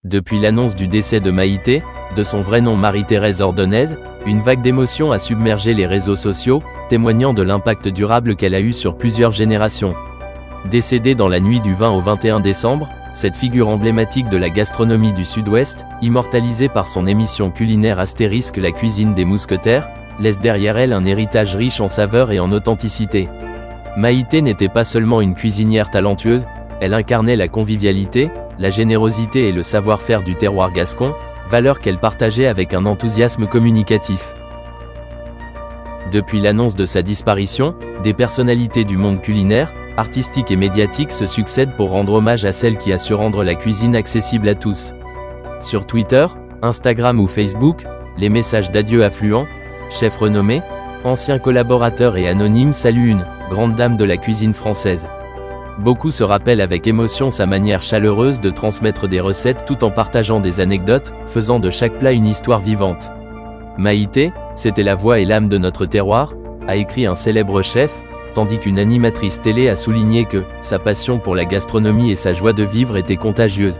Depuis l'annonce du décès de Maïté, de son vrai nom Marie-Thérèse Ordonez, une vague d'émotions a submergé les réseaux sociaux, témoignant de l'impact durable qu'elle a eu sur plusieurs générations. Décédée dans la nuit du 20 au 21 décembre, cette figure emblématique de la gastronomie du Sud-Ouest, immortalisée par son émission culinaire Astérisque La cuisine des mousquetaires, laisse derrière elle un héritage riche en saveurs et en authenticité. Maïté n'était pas seulement une cuisinière talentueuse, elle incarnait la convivialité, la générosité et le savoir-faire du terroir gascon, valeurs qu'elle partageait avec un enthousiasme communicatif. Depuis l'annonce de sa disparition, des personnalités du monde culinaire, artistique et médiatique se succèdent pour rendre hommage à celle qui a su rendre la cuisine accessible à tous. Sur Twitter, Instagram ou Facebook, les messages d'adieu affluents, chefs renommés, anciens collaborateurs et anonymes saluent une grande dame de la cuisine française. Beaucoup se rappellent avec émotion sa manière chaleureuse de transmettre des recettes tout en partageant des anecdotes, faisant de chaque plat une histoire vivante. Maïté, c'était la voix et l'âme de notre terroir, a écrit un célèbre chef, tandis qu'une animatrice télé a souligné que sa passion pour la gastronomie et sa joie de vivre étaient contagieuses.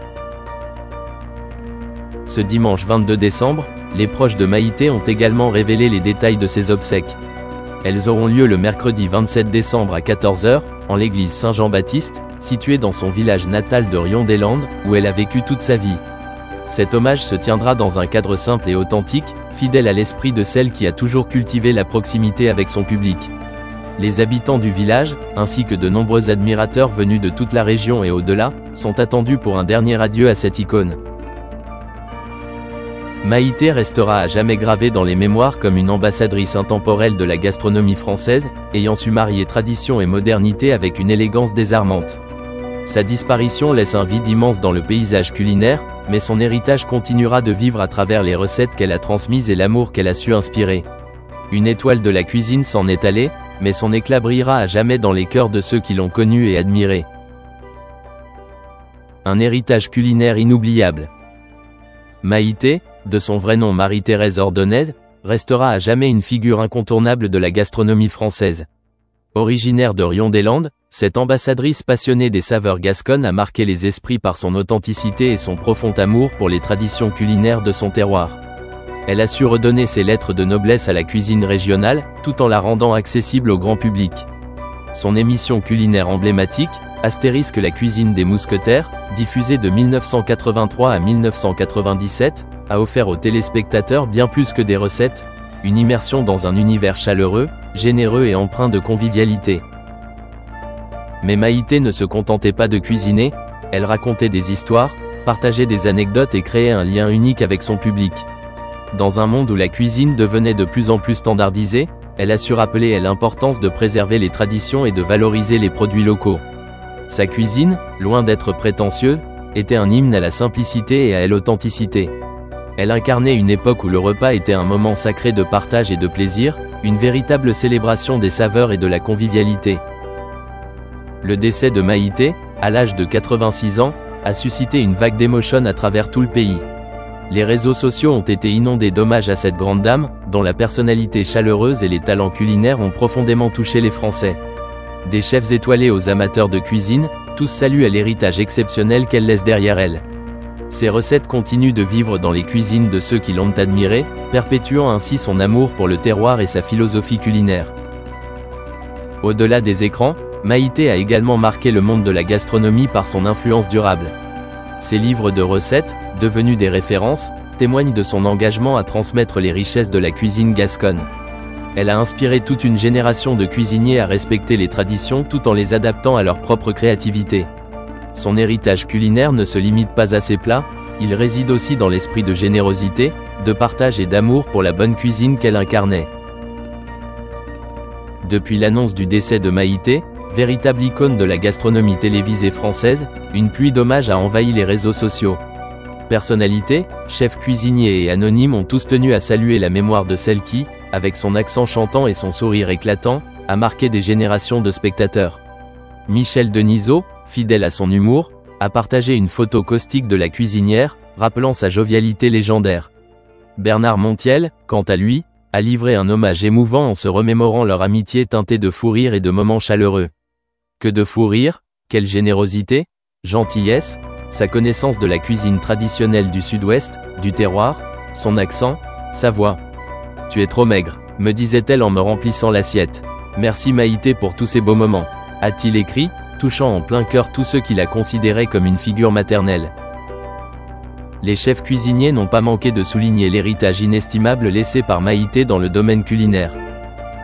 Ce dimanche 22 décembre, les proches de Maïté ont également révélé les détails de ses obsèques. Elles auront lieu le mercredi 27 décembre à 14 h, en l'église Saint-Jean-Baptiste, située dans son village natal de Rion-des-Landes, où elle a vécu toute sa vie. Cet hommage se tiendra dans un cadre simple et authentique, fidèle à l'esprit de celle qui a toujours cultivé la proximité avec son public. Les habitants du village, ainsi que de nombreux admirateurs venus de toute la région et au-delà, sont attendus pour un dernier adieu à cette icône. Maïté restera à jamais gravée dans les mémoires comme une ambassadrice intemporelle de la gastronomie française, ayant su marier tradition et modernité avec une élégance désarmante. Sa disparition laisse un vide immense dans le paysage culinaire, mais son héritage continuera de vivre à travers les recettes qu'elle a transmises et l'amour qu'elle a su inspirer. Une étoile de la cuisine s'en est allée, mais son éclat brillera à jamais dans les cœurs de ceux qui l'ont connue et admirée. Un héritage culinaire inoubliable. Maïté, de son vrai nom Marie-Thérèse Ordonez, restera à jamais une figure incontournable de la gastronomie française. Originaire de Rion-des-Landes, cette ambassadrice passionnée des saveurs gasconnes a marqué les esprits par son authenticité et son profond amour pour les traditions culinaires de son terroir. Elle a su redonner ses lettres de noblesse à la cuisine régionale, tout en la rendant accessible au grand public. Son émission culinaire emblématique, Astérisque La cuisine des mousquetaires, diffusée de 1983 à 1997, a offert aux téléspectateurs bien plus que des recettes, une immersion dans un univers chaleureux, généreux et empreint de convivialité. Mais Maïté ne se contentait pas de cuisiner, elle racontait des histoires, partageait des anecdotes et créait un lien unique avec son public. Dans un monde où la cuisine devenait de plus en plus standardisée, elle a su rappeler l'importance de préserver les traditions et de valoriser les produits locaux. Sa cuisine, loin d'être prétentieuse, était un hymne à la simplicité et à l'authenticité. Elle incarnait une époque où le repas était un moment sacré de partage et de plaisir, une véritable célébration des saveurs et de la convivialité. Le décès de Maïté, à l'âge de 86 ans, a suscité une vague d'émotions à travers tout le pays. Les réseaux sociaux ont été inondés d'hommages à cette grande dame, dont la personnalité chaleureuse et les talents culinaires ont profondément touché les Français. Des chefs étoilés aux amateurs de cuisine, tous saluent l'héritage exceptionnel qu'elle laisse derrière elle. Ses recettes continuent de vivre dans les cuisines de ceux qui l'ont admirée, perpétuant ainsi son amour pour le terroir et sa philosophie culinaire. Au-delà des écrans, Maïté a également marqué le monde de la gastronomie par son influence durable. Ses livres de recettes, devenus des références, témoignent de son engagement à transmettre les richesses de la cuisine gasconne. Elle a inspiré toute une génération de cuisiniers à respecter les traditions tout en les adaptant à leur propre créativité. Son héritage culinaire ne se limite pas à ses plats, il réside aussi dans l'esprit de générosité, de partage et d'amour pour la bonne cuisine qu'elle incarnait. Depuis l'annonce du décès de Maïté, véritable icône de la gastronomie télévisée française, une pluie d'hommages a envahi les réseaux sociaux. Personnalités, chefs cuisiniers et anonymes ont tous tenu à saluer la mémoire de celle qui, avec son accent chantant et son sourire éclatant, a marqué des générations de spectateurs. Michel Denisot, fidèle à son humour, a partagé une photo caustique de la cuisinière, rappelant sa jovialité légendaire. Bernard Montiel, quant à lui, a livré un hommage émouvant en se remémorant leur amitié teintée de fou rire et de moments chaleureux. Que de fou rire, quelle générosité, gentillesse, sa connaissance de la cuisine traditionnelle du Sud-Ouest, du terroir, son accent, sa voix. « Tu es trop maigre », me disait-elle en me remplissant l'assiette. « Merci Maïté pour tous ces beaux moments », a-t-il écrit, touchant en plein cœur tous ceux qui la considéraient comme une figure maternelle. Les chefs cuisiniers n'ont pas manqué de souligner l'héritage inestimable laissé par Maïté dans le domaine culinaire.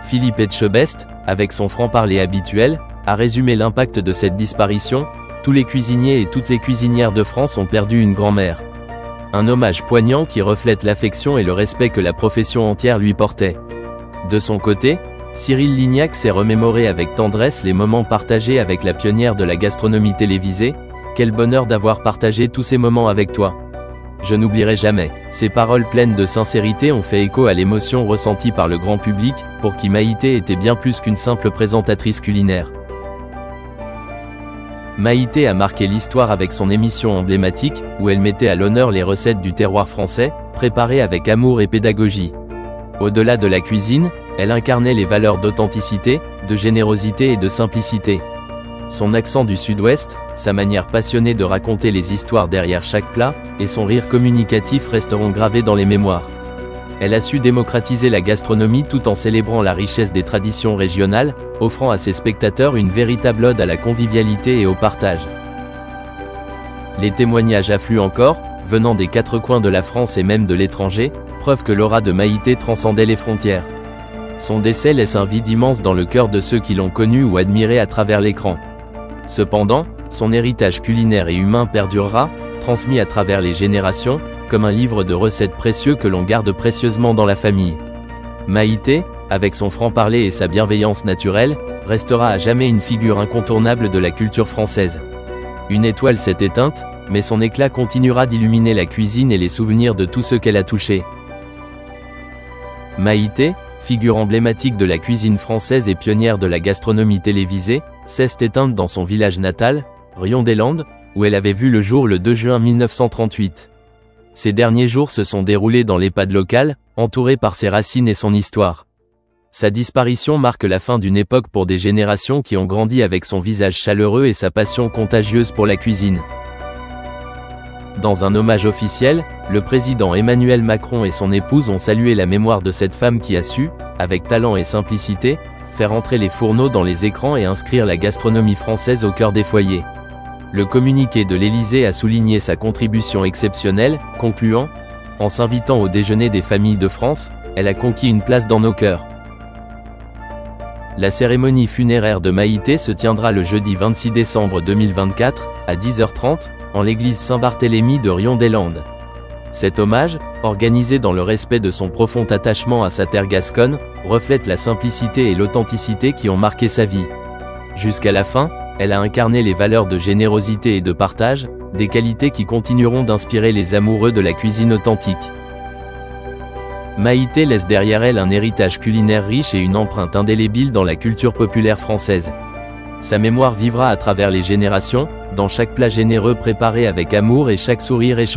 Philippe Etchebest, avec son franc-parler habituel, a résumé l'impact de cette disparition. Tous les cuisiniers et toutes les cuisinières de France ont perdu une grand-mère. Un hommage poignant qui reflète l'affection et le respect que la profession entière lui portait. De son côté, Cyril Lignac s'est remémoré avec tendresse les moments partagés avec la pionnière de la gastronomie télévisée. Quel bonheur d'avoir partagé tous ces moments avec toi. Je n'oublierai jamais. Ces paroles pleines de sincérité ont fait écho à l'émotion ressentie par le grand public, pour qui Maïté était bien plus qu'une simple présentatrice culinaire. Maïté a marqué l'histoire avec son émission emblématique, où elle mettait à l'honneur les recettes du terroir français, préparées avec amour et pédagogie. Au-delà de la cuisine, elle incarnait les valeurs d'authenticité, de générosité et de simplicité. Son accent du Sud-Ouest, sa manière passionnée de raconter les histoires derrière chaque plat, et son rire communicatif resteront gravés dans les mémoires. Elle a su démocratiser la gastronomie tout en célébrant la richesse des traditions régionales, offrant à ses spectateurs une véritable ode à la convivialité et au partage. Les témoignages affluent encore, venant des quatre coins de la France et même de l'étranger, preuve que l'aura de Maïté transcendait les frontières. Son décès laisse un vide immense dans le cœur de ceux qui l'ont connue ou admirée à travers l'écran. Cependant, son héritage culinaire et humain perdurera, transmis à travers les générations, comme un livre de recettes précieux que l'on garde précieusement dans la famille. Maïté, avec son franc-parler et sa bienveillance naturelle, restera à jamais une figure incontournable de la culture française. Une étoile s'est éteinte, mais son éclat continuera d'illuminer la cuisine et les souvenirs de tous ceux qu'elle a touchés. Maïté, figure emblématique de la cuisine française et pionnière de la gastronomie télévisée, s'est éteinte dans son village natal, Rion-des-Landes, où elle avait vu le jour le 2 juin 1938. Ses derniers jours se sont déroulés dans l'EHPAD local, entouré par ses racines et son histoire. Sa disparition marque la fin d'une époque pour des générations qui ont grandi avec son visage chaleureux et sa passion contagieuse pour la cuisine. Dans un hommage officiel, le président Emmanuel Macron et son épouse ont salué la mémoire de cette femme qui a su, avec talent et simplicité, faire entrer les fourneaux dans les écrans et inscrire la gastronomie française au cœur des foyers. Le communiqué de l'Élysée a souligné sa contribution exceptionnelle, concluant « En s'invitant au déjeuner des familles de France, elle a conquis une place dans nos cœurs ». La cérémonie funéraire de Maïté se tiendra le jeudi 26 décembre 2024, à 10h30, en l'église Saint-Barthélemy de Rion-des-Landes. Cet hommage, organisé dans le respect de son profond attachement à sa terre gasconne, reflète la simplicité et l'authenticité qui ont marqué sa vie. Jusqu'à la fin, elle a incarné les valeurs de générosité et de partage, des qualités qui continueront d'inspirer les amoureux de la cuisine authentique. Maïté laisse derrière elle un héritage culinaire riche et une empreinte indélébile dans la culture populaire française. Sa mémoire vivra à travers les générations, dans chaque plat généreux préparé avec amour et chaque sourire échangé.